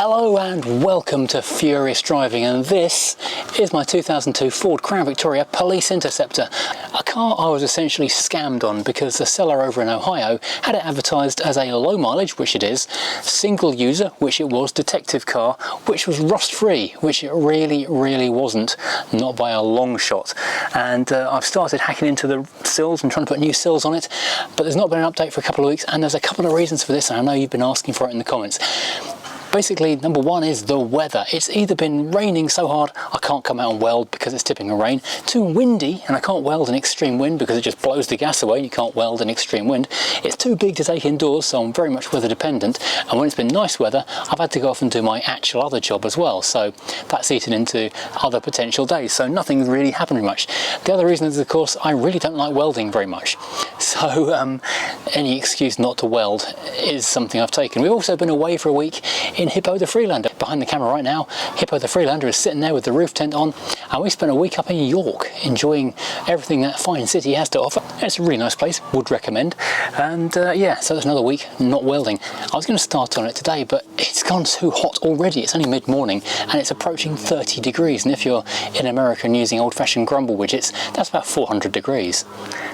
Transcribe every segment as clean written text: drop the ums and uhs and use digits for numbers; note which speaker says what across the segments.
Speaker 1: Hello and welcome to Furious Driving, and this is my 2002 Ford Crown Victoria Police Interceptor, a car I was essentially scammed on because the seller over in Ohio had it advertised as a low mileage, which it is, single user, which it was, detective car, which was rust free, which it really wasn't, not by a long shot. And I've started hacking into the sills and trying to put new sills on it, but there's not been an update for a couple of weeks, and there's a couple of reasons for this, and I know you've been asking for it in the comments. Basically, number one is the weather. It's either been raining so hard I can't come out and weld because it's tipping in rain, too windy and I can't weld in extreme wind because it just blows the gas away and you can't weld in extreme wind. It's too big to take indoors, so I'm very much weather dependent, and when it's been nice weather I've had to go off and do my actual other job as well, so that's eaten into other potential days, so nothing's really happening much. The other reason is, of course, I really don't like welding very much, so any excuse not to weld is something I've taken. We've also been away for a week in Hippo the Freelander. Behind the camera right now, Hippo the Freelander is sitting there with the roof tent on, and we spent a week up in York enjoying everything that fine city has to offer. It's a really nice place, would recommend. And yeah, so there's another week not welding. I was going to start on it today, but it's gone too hot already. It's only mid-morning and it's approaching 30 degrees, and if you're in America and using old-fashioned grumble widgets, that's about 400 degrees.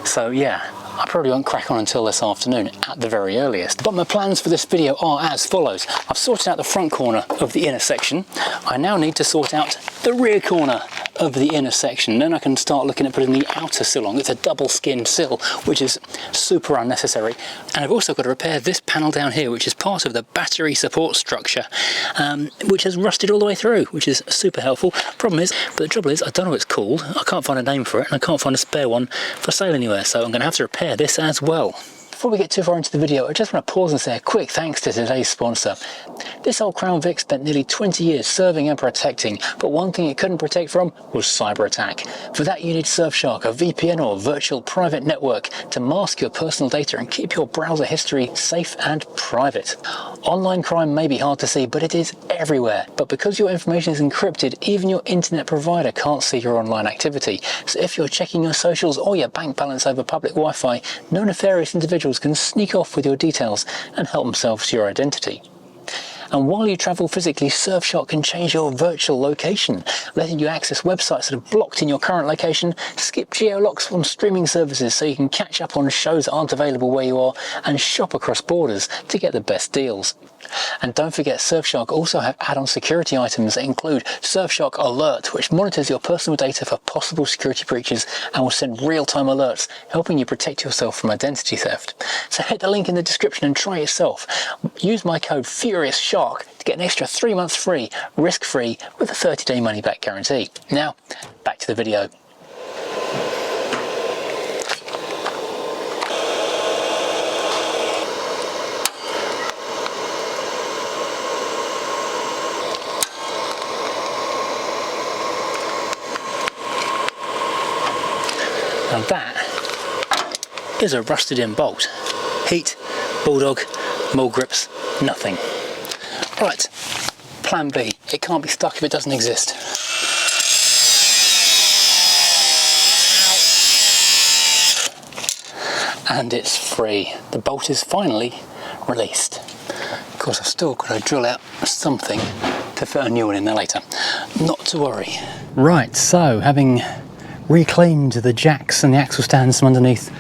Speaker 1: So yeah, I probably won't crack on until this afternoon at the very earliest. But my plans for this video are as follows. I've sorted out the front corner of the inner section. I now need to sort out the rear corner of the inner section. Then I can start looking at putting the outer sill on. It's a double skinned sill, which is super unnecessary. And I've also got to repair this panel down here, which is part of the battery support structure, which has rusted all the way through, which is super helpful. But the trouble is, I don't know what it's called. I can't find a name for it, and I can't find a spare one for sale anywhere, so I'm going to have to repair this as well. Before we get too far into the video, I just want to pause and say a quick thanks to today's sponsor. This old Crown Vic spent nearly 20 years serving and protecting, but one thing it couldn't protect from was cyber attack. For that you need Surfshark, a VPN or virtual private network to mask your personal data and keep your browser history safe and private. Online crime may be hard to see, but it is everywhere. But because your information is encrypted, even your internet provider can't see your online activity. So if you're checking your socials or your bank balance over public Wi-Fi, no nefarious individuals can sneak off with your details and help themselves to your identity. And while you travel physically, Surfshark can change your virtual location, letting you access websites that are blocked in your current location, skip geolocks on streaming services so you can catch up on shows that aren't available where you are, and shop across borders to get the best deals. And don't forget, Surfshark also have add-on security items that include Surfshark Alert, which monitors your personal data for possible security breaches and will send real-time alerts, helping you protect yourself from identity theft. So hit the link in the description and try it yourself. Use my code FURIOUSSHARK to get an extra 3 months free, risk-free, with a 30-day money-back guarantee. Now, back to the video. And that is a rusted in bolt. Heat, bulldog, mole grips, nothing. Right, plan B. It can't be stuck if it doesn't exist. And it's free. The bolt is finally released. Of course, I've still got to drill out something to fit a new one in there later. Not to worry. Right, so having reclaimed the jacks and the axle stands from underneath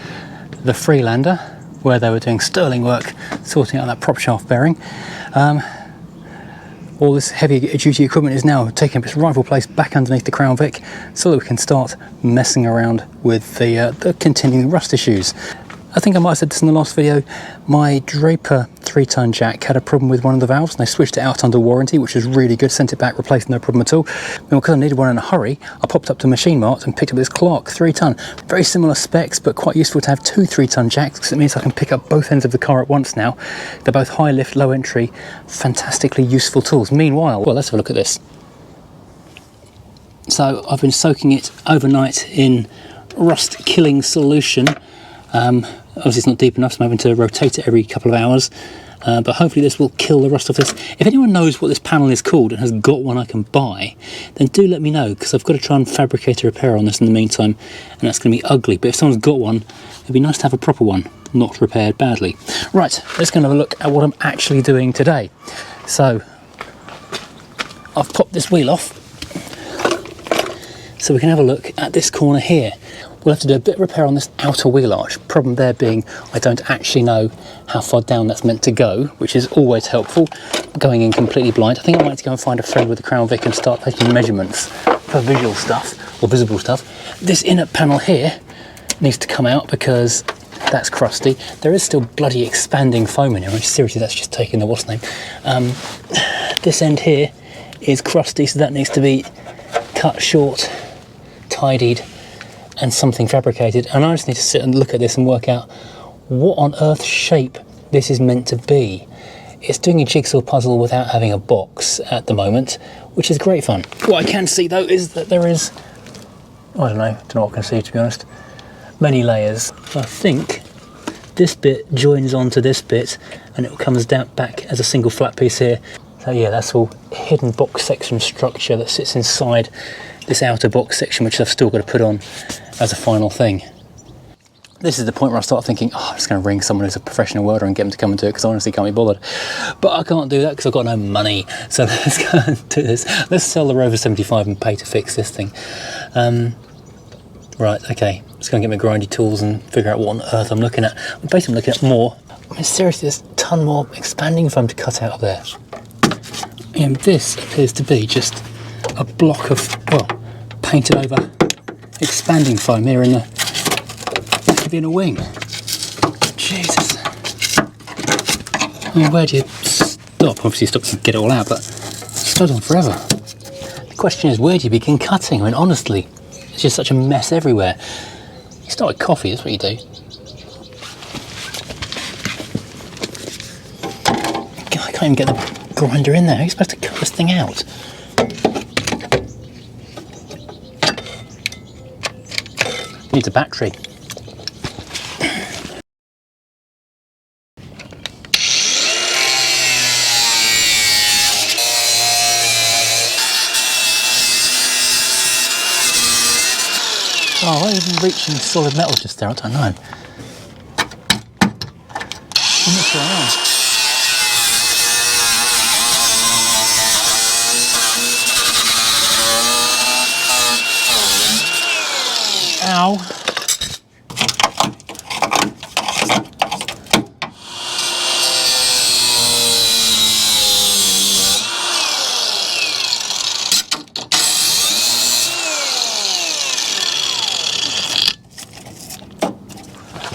Speaker 1: the Freelander, where they were doing sterling work sorting out that prop shaft bearing, all this heavy duty equipment is now taking up its rightful place back underneath the Crown Vic so that we can start messing around with the continuing rust issues. I think I might have said this in the last video, my Draper 3-ton jack had a problem with one of the valves and they switched it out under warranty, which was really good, sent it back, replaced, no problem at all. And because I needed one in a hurry, I popped up to Machine Mart and picked up this Clark 3-ton. Very similar specs, but quite useful to have two 3-ton jacks because it means I can pick up both ends of the car at once now. They're both high lift, low entry, fantastically useful tools. Meanwhile, well, let's have a look at this. So I've been soaking it overnight in rust killing solution. Obviously it's not deep enough, so I'm having to rotate it every couple of hours, but hopefully this will kill the rust off this. If anyone knows what this panel is called and has got one I can buy, then do let me know, because I've got to try and fabricate a repair on this in the meantime, and that's going to be ugly. But if someone's got one, it'd be nice to have a proper one, not repaired badly. Right, let's go and have a look at what I'm actually doing today. So I've popped this wheel off so we can have a look at this corner here. We'll have to do a bit of repair on this outer wheel arch. Problem there being I don't actually know how far down that's meant to go, which is always helpful, going in completely blind. I think I might have to go and find a friend with the Crown Vic and start taking measurements for visual stuff, or visible stuff. This inner panel here needs to come out because that's crusty. There is still bloody expanding foam in here, which seriously, that's just taking the what's name. This end here is crusty, so that needs to be cut short, tidied, and something fabricated. And I just need to sit and look at this and work out what on earth shape this is meant to be. It's doing a jigsaw puzzle without having a box at the moment, which is great fun. What I can see though is that there is, I don't know what I can see, to be honest, many layers. I think this bit joins onto this bit and it comes down back as a single flat piece here. So yeah, that's all hidden box section structure that sits inside this outer box section, which I've still got to put on as a final thing. This is the point where I start thinking, oh, I'm just going to ring someone who's a professional welder and get them to come and do it, because I honestly can't be bothered. But I can't do that because I've got no money. So let's go and do this. Let's sell the Rover 75 and pay to fix this thing. Right, okay. Let's go and get my grindy tools and figure out what on earth I'm looking at. I'm basically looking at more. I mean, seriously, there's a ton more expanding foam to cut out of there. And this appears to be just a block of, well, painted over expanding foam here in the back of the inner wing. Jesus. I mean, where do you stop? Obviously you stop to get it all out, but it's goes on forever. The question is, where do you begin cutting? I mean, honestly, it's just such a mess everywhere. You start with coffee, that's what you do. God, I can't even get the grinder in there. How are you supposed to cut this thing out? Needs a battery. Oh, why are you even reaching solid metal just there? I don't know. I'm not sure I am. Ow.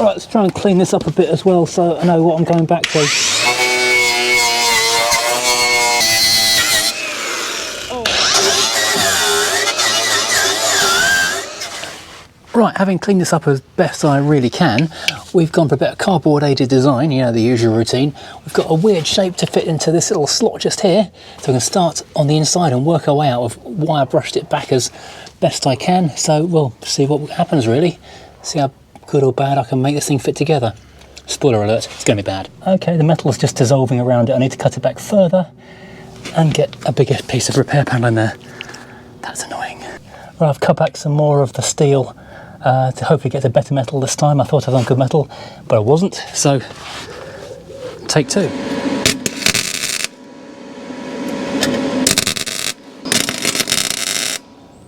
Speaker 1: Right, let's try and clean this up a bit as well so I know what I'm going back to. Right, having cleaned this up as best I really can, we've gone for a bit of cardboard aided design, you know, the usual routine. We've got a weird shape to fit into this little slot just here, so we can start on the inside and work our way out of why I brushed it back as best I can. So we'll see what happens really, see how good or bad I can make this thing fit together. Spoiler alert, it's going to be bad. Okay, the metal is just dissolving around it. I need to cut it back further and get a bigger piece of repair panel in there. That's annoying. Right, I've cut back some more of the steel to hopefully get a better metal this time. I thought I was on good metal, but I wasn't. So, take two.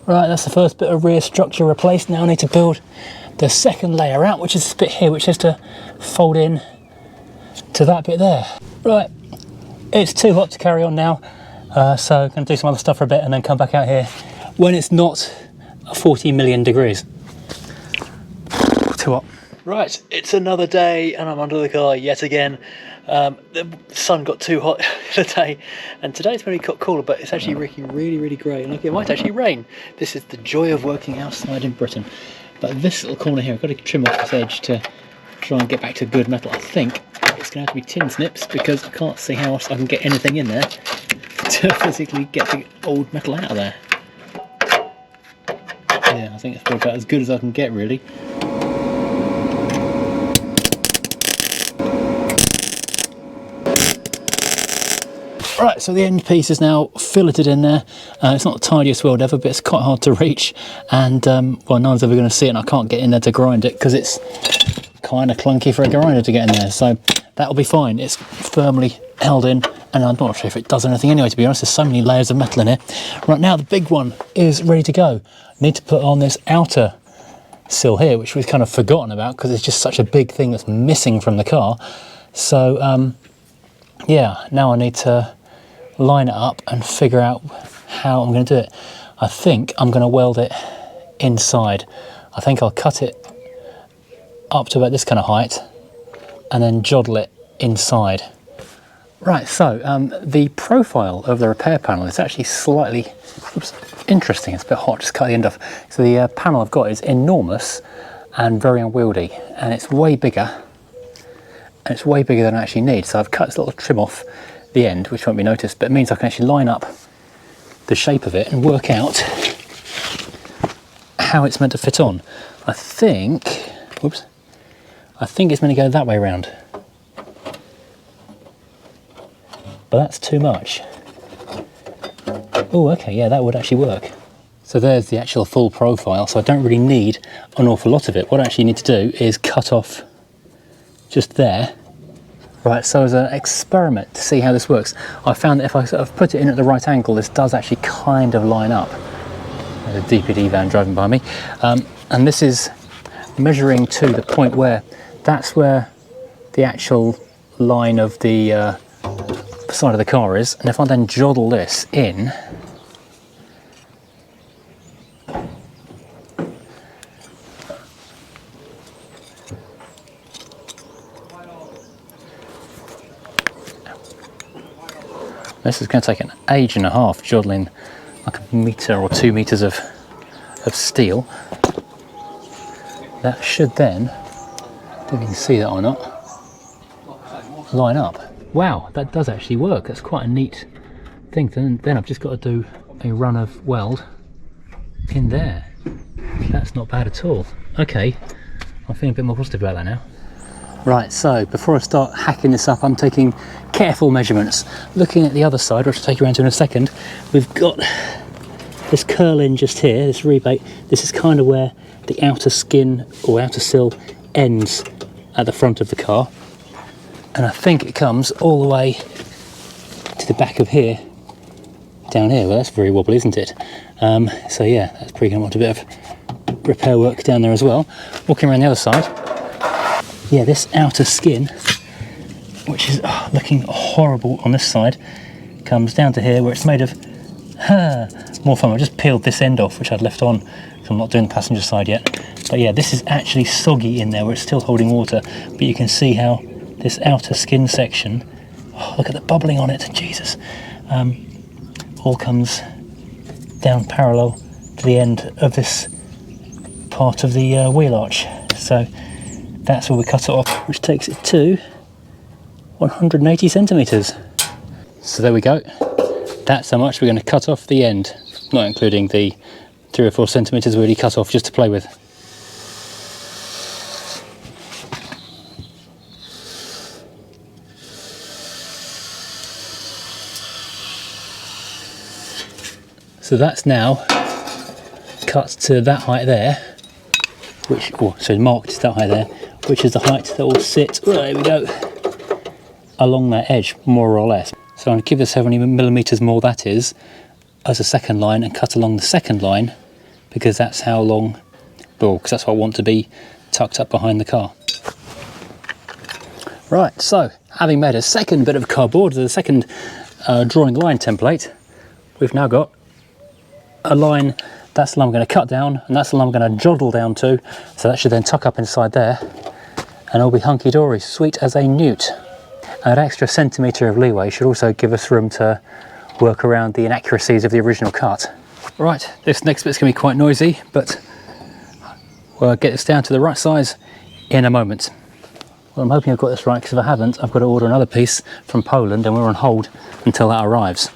Speaker 1: Right, that's the first bit of rear structure replaced. Now I need to build the second layer out, which is this bit here, which has to fold in to that bit there. Right, it's too hot to carry on now, so I'm going to do some other stuff for a bit and then come back out here when it's not 40 million degrees. Too hot. Right, it's another day and I'm under the car yet again. The sun got too hot today, and today it's very cooler, but it's actually looking really, really grey. And look, it might actually rain. This is the joy of working outside in Britain. But this little corner here, I've got to trim off this edge to try and get back to good metal. I think it's going to have to be tin snips because I can't see how else I can get anything in there to physically get the old metal out of there. Yeah, I think it's probably about as good as I can get, really. Right, so the end piece is now filleted in there. It's not the tidiest weld ever, but it's quite hard to reach. And, well, no one's ever going to see it, and I can't get in there to grind it because it's kind of clunky for a grinder to get in there. So that'll be fine. It's firmly held in and I'm not sure if it does anything anyway, to be honest. There's so many layers of metal in here. Right, now the big one is ready to go. Need to put on this outer sill here, which we've kind of forgotten about because it's just such a big thing that's missing from the car. So yeah, now I need to line it up and figure out how I'm going to do it. I think I'm going to weld it inside. I think I'll cut it up to about this kind of height and then joddle it inside. Right, so the profile of the repair panel is actually slightly interesting. It's a bit hot, just cut the end off. So the panel I've got is enormous and very unwieldy, and it's way bigger. And it's way bigger than I actually need. So I've cut this little trim off the end, which won't be noticed, but it means I can actually line up the shape of it and work out how it's meant to fit on. I think, whoops, I think it's meant to go that way around. But that's too much. Oh, okay, yeah, that would actually work. So there's the actual full profile, so I don't really need an awful lot of it. What I actually need to do is cut off just there. Right, so as an experiment to see how this works, I found that if I sort of put it in at the right angle, this does actually kind of line up. There's a DPD van driving by me. And this is measuring to the point where that's where the actual line of the side of the car is, and if I then joddle this in, this is going to take an age and a half joddling like a metre or 2 metres of steel. That should then, I don't know if you can see that or not, line up. Wow, that does actually work. That's quite a neat thing. Then I've just got to do a run of weld in there. That's not bad at all. Okay, I'm feeling a bit more positive about that now. Right, so before I start hacking this up, I'm taking careful measurements. Looking at the other side, which I'll take you around to in a second, we've got this curl in just here, this rebate. This is kind of where the outer skin or outer sill ends at the front of the car. And I think it comes all the way to the back of here, down here. Well, that's very wobbly, isn't it? So yeah, that's probably going to want a bit of repair work down there as well. Walking around the other side, yeah, this outer skin, which is looking horrible on this side, comes down to here where it's made of more foam. I just peeled this end off, which I'd left on, so I'm not doing the passenger side yet. But yeah, this is actually soggy in there where it's still holding water, but you can see how this outer skin section, look at the bubbling on it, Jesus, all comes down parallel to the end of this part of the wheel arch. So that's where we cut it off, which takes it to 180 centimetres. So there we go. That's how much we're going to cut off the end, not including the 3 or 4 centimetres we already cut off just to play with. So that's now cut to that height there, which, so marked to that height there, which is the height that will sit, there we go, along that edge, more or less. So I'm going to give this how many millimetres more that is as a second line and cut along the second line, because that's how long, because that's what I want to be tucked up behind the car. Right, so having made a second bit of cardboard, the second drawing line template, we've now got a line. That's the line I'm going to cut down, and that's the line I'm going to joddle down to, so that should then tuck up inside there and it'll be hunky-dory, sweet as a newt. An extra centimetre of leeway should also give us room to work around the inaccuracies of the original cut. Right, this next bit's going to be quite noisy, but we'll get this down to the right size in a moment. Well, I'm hoping I've got this right, because if I haven't, I've got to order another piece from Poland and we're on hold until that arrives.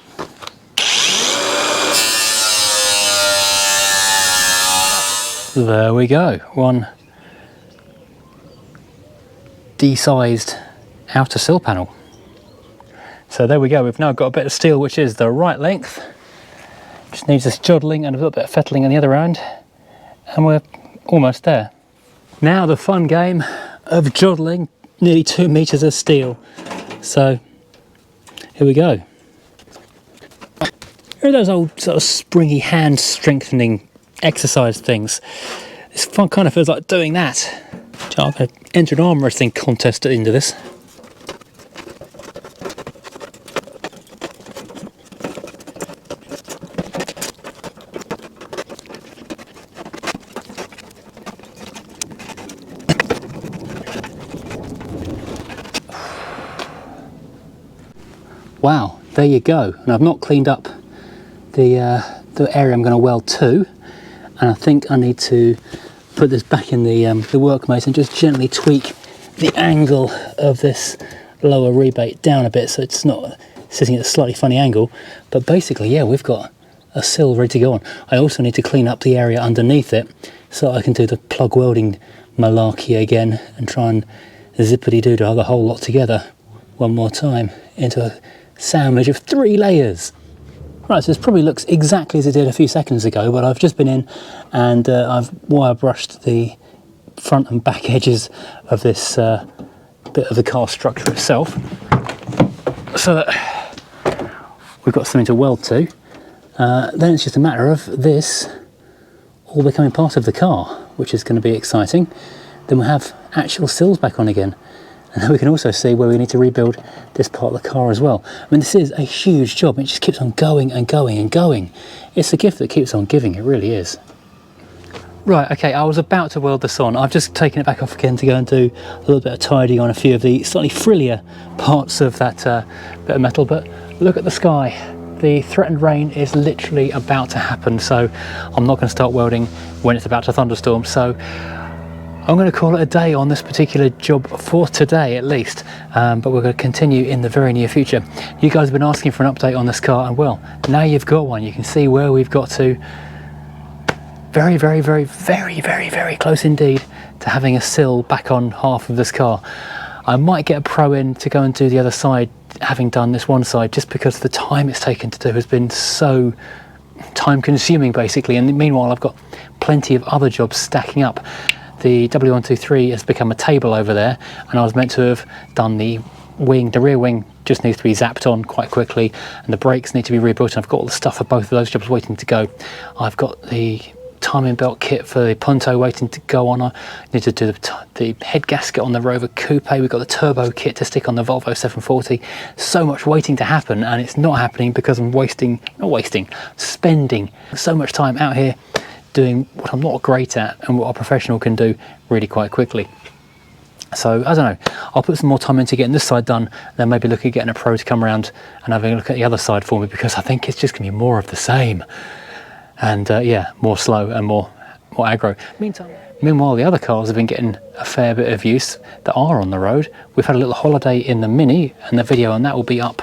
Speaker 1: There we go, one D-sized outer sill panel. So there we go, we've now got a bit of steel which is the right length. Just needs this joddling and a little bit of fettling on the other end, and we're almost there. Now the fun game of joddling nearly 2 meters of steel. So here we go. You know those old sort of springy hand strengthening exercise things? This fun kind of feels like doing that. I'm going to enter an arm wrestling contest into this. Wow, there you go. And I've not cleaned up the area I'm going to weld to, and I think I need to put this back in the workmate and just gently tweak the angle of this lower rebate down a bit so it's not sitting at a slightly funny angle. But basically, yeah, we've got a sill ready to go on. I also need to clean up the area underneath it so I can do the plug welding malarkey again and try and zippity-doo-dah the whole lot together one more time into a sandwich of 3 layers. Right, so this probably looks exactly as it did a few seconds ago, but I've just been in and I've wire brushed the front and back edges of this bit of the car structure itself so that we've got something to weld to. Then it's just a matter of this all becoming part of the car, which is going to be exciting. Then we'll have actual sills back on again. And then we can also see where we need to rebuild this part of the car as well. I mean, this is a huge job. It just keeps on going and going and going. It's a gift that keeps on giving, it really is. Right, okay, I was about to weld this on. I've just taken it back off again to go and do a little bit of tidying on a few of the slightly frillier parts of that bit of metal. But look at the sky. The threatened rain is literally about to happen, so I'm not going to start welding when it's about to thunderstorm. So I'm going to call it a day on this particular job for today at least, but we're going to continue in the very near future. You guys have been asking for an update on this car, and well, now you've got one. You can see where we've got to. Very, very, very, very, very, very close indeed to having a sill back on half of this car. I might get a pro in to go and do the other side, having done this one side, just because the time it's taken to do has been so time consuming basically, and meanwhile I've got plenty of other jobs stacking up. The W123 has become a table over there, and I was meant to have done the wing. The rear wing just needs to be zapped on quite quickly, and the brakes need to be rebuilt, and I've got all the stuff for both of those jobs waiting to go. I've got the timing belt kit for the Punto waiting to go on. I need to do the head gasket on the Rover Coupe. We've got the turbo kit to stick on the Volvo 740. So much waiting to happen, and it's not happening because I'm spending so much time out here doing what I'm not great at and what a professional can do really quite quickly. So I don't know, I'll put some more time into getting this side done, then maybe look at getting a pro to come around and having a look at the other side for me, because I think it's just gonna be more of the same, and yeah, more slow and more aggro. Meanwhile, the other cars have been getting a fair bit of use that are on the road. We've had a little holiday in the Mini, and the video on that will be up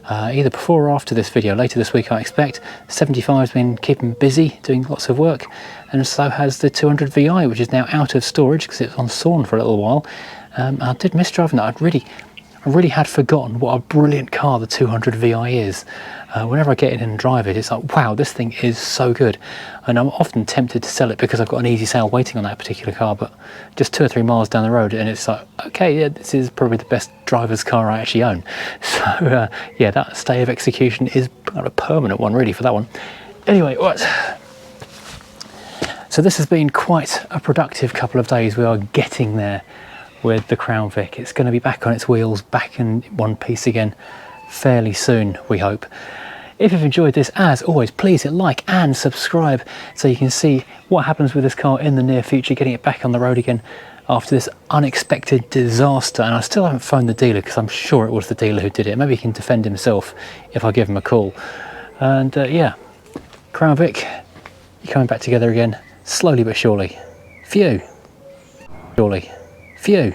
Speaker 1: either before or after this video, later this week I expect. 75's been keeping busy, doing lots of work, and so has the 200 VI, which is now out of storage because it was on sawn for a little while. I did miss driving that. I really had forgotten what a brilliant car the 200 VI is. Whenever I get in and drive it, it's like, wow, this thing is so good. And I'm often tempted to sell it because I've got an easy sale waiting on that particular car, but just 2 or 3 miles down the road and it's like, okay, yeah, this is probably the best driver's car I actually own. So yeah, that stay of execution is a permanent one really for that one. Anyway, right. So this has been quite a productive couple of days. We are getting there with the Crown Vic. It's going to be back on its wheels, back in one piece again fairly soon, we hope. If you've enjoyed this, as always, please hit like and subscribe so you can see what happens with this car in the near future, getting it back on the road again after this unexpected disaster. And I still haven't phoned the dealer because I'm sure it was the dealer who did it. Maybe he can defend himself if I give him a call. And yeah, Crown Vic, you're coming back together again, slowly but surely. Phew. Surely. Phew.